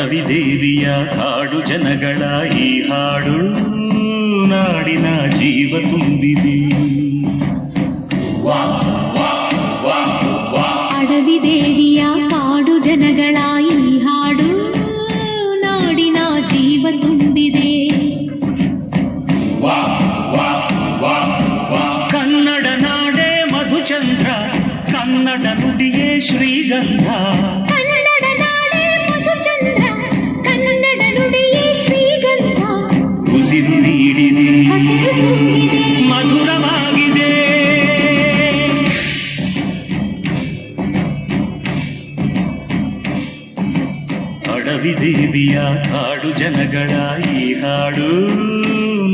ಅಡವಿ ದೇವಿಯ ಕಾಡು ಜನಗಳ ಈ ಹಾಡು ನಾಡಿನ ಜೀವ ತುಂಬಿದೆ. ಅಡವಿ ದೇವಿಯ ಕಾಡು ಜನಗಳ ಈ ಹಾಡು ನಾಡಿನ ಜೀವ ತುಂಬಿದೆ. ಕನ್ನಡ ನಾಡೇ ಮಧುಚಂದ್ರ, ಕನ್ನಡ ನುಡಿಯೇ ಶ್ರೀಗಂಧ. ಕನ್ನಡ ನಾಡೇ ಮಧುಚಂದ್ರ, ಕನ್ನಡ ನುಡಿಯೇ ಶ್ರೀಗಂಧ. ಉಸಿರು ನೀಡಿದೆ, ಮಧುರವಾಗಿದೆ. ಅಡವಿ ದೇವಿಯ ಕಾಡು ಜನಗಳ ಈ ಹಾಡು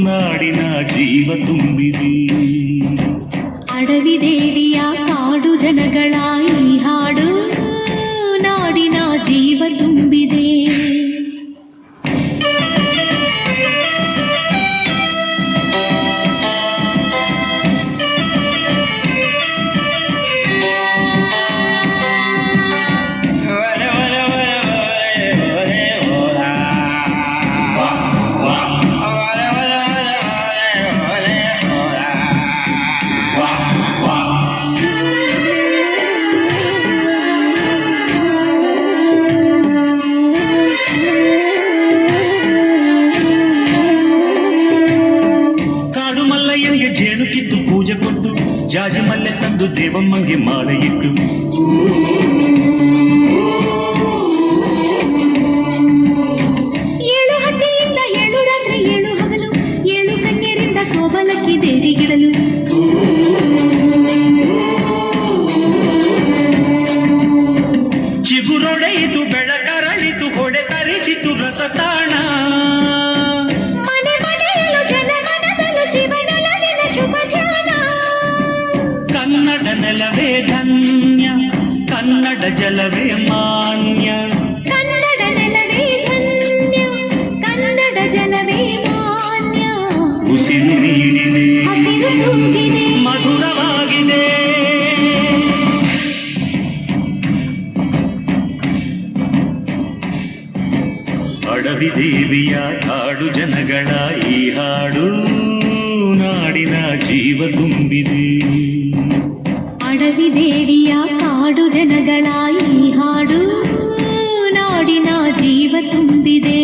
ನಾಡಿನ ಜೀವ ತುಂಬಿದೆ. ಅಡವಿ ದೇವಿಯ ಕಾಡು ಜನಗಳ ಈ ಹಾಡು ನಾಡಿನ ಜೀವ ತುಂಬಿದೆ. ಜೇನು ಕಿತ್ತು ಪೂಜೆ ಕೊಟ್ಟು ಜಾಜಿ ಮಲ್ಲೆ ತಂದು ದೇವಮ್ಮಂಗೆ ಮಾಲೆ ಇಟ್ಟು ಏಳು ಹಟ್ಟಿಯಿಂದ ಏಳು ರಾತ್ರಿ ಏಳು ಹಗಲು ಏಳು ಕನ್ಯರಿಂದ ಸೋಬಲಕ್ಕಿ ದೇವಿಗಿಡಲು ಚಿಗುರೊಡೆಯಿತು ಬೆಳಕರಳಿತು ಹೊಡೆ ತರಿಸಿತು ರಸತಾಣ. ಕನ್ನಡ ನೆಲವೇ ಧನ್ಯ, ಕನ್ನಡ ಜಲವೇ ಮಾನ್ಯ. ಕನ್ನಡ ನೆಲವೇ ಧನ್ಯ, ಕನ್ನಡ ಜಲವೇ ಮಾನ್ಯ. ಉಸಿರು ನೀಡಿದೆ, ಹಸಿರು ತುಂಬಿದೆ, ಮಧುರವಾಗಿದೆ. ಅಡವಿ ದೇವಿಯ ಕಾಡು ಜನಗಳ ಈ ಹಾಡು ನಾಡಿನ ಜೀವ ತುಂಬಿದೆ. ಅಡವಿ ದೇವಿಯ ಕಾಡು ಜನಗಳ ಈ ಹಾಡು ನಾಡಿನ ಜೀವ ತುಂಬಿದೆ.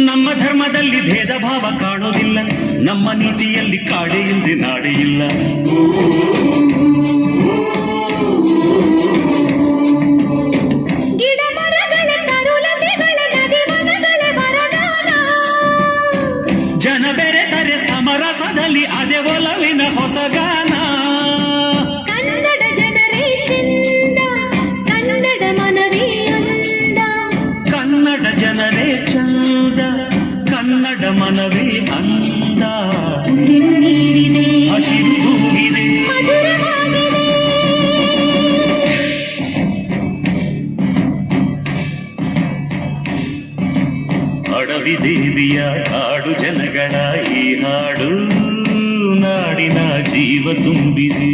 ನಮ್ಮ ಧರ್ಮದಲ್ಲಿ ಭೇದ ಭಾವ ಕಾಣೋದಿಲ್ಲ, ನಮ್ಮ ನೀತಿಯಲ್ಲಿ ಕಾಡೆ ಇಲ್ಲದೆ ನಾಡೆ ಇಲ್ಲ. ಗಿಡ ಮರಗಳ ತರುಲತೆಗಳ ನದಿ ವನಗಳ ವರದಾನ. ಜನ ಬೆರೆತರೆ ಸಮರಸದಲ್ಲಿ ಅದೇ ಒಲವಿನ ಹೊಸಗಾನ. ಕನ್ನಡ ಜನರೇ ಚೆಂದ, ಕನ್ನಡ ಮನವೇ ಅಂದ. ಕನ್ನಡ ಜನರೇ ಚಂದ, ಕನ್ನಡ ಮನವೇ ಅಂದ. ಉಸಿರು ನೀಡಿದೆ, ಹಸಿರು ತೂಗಿದೆ, ಮಧುರವಾಗಿದೆ. ಅಡವಿ ದೇವಿಯ ಕಾಡು ಜನಗಳ ಈ ಹಾಡು ನಾಡಿನ ಜೀವ ತುಂಬಿದೆ.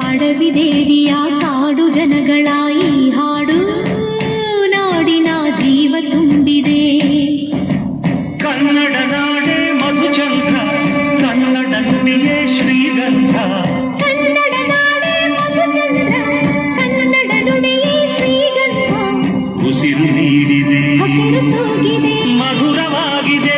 ಅಡವಿ ದೇವಿಯ ಕಾಡು ಜನಗಳ ಈ ಹಾಡು ನಾಡಿನ ಜೀವ ತುಂಬಿದೆ. ಕನ್ನಡ ನಾಡೇ ಮಧುಚಂದ್ರ, ಕನ್ನಡ ನುಡಿಯೇ ಶ್ರೀಗಂಧ. ಕನ್ನಡ ನಾಡೇ ಮಧುಚಂದ್ರ, ಕನ್ನಡ ನುಡಿಯೇ ಶ್ರೀಗಂಧ. ಉಸಿರು ನೀಡಿದೆ, ಹಸಿರು ತೂಗಿದೆ, ಮಧುರವಾಗಿದೆ.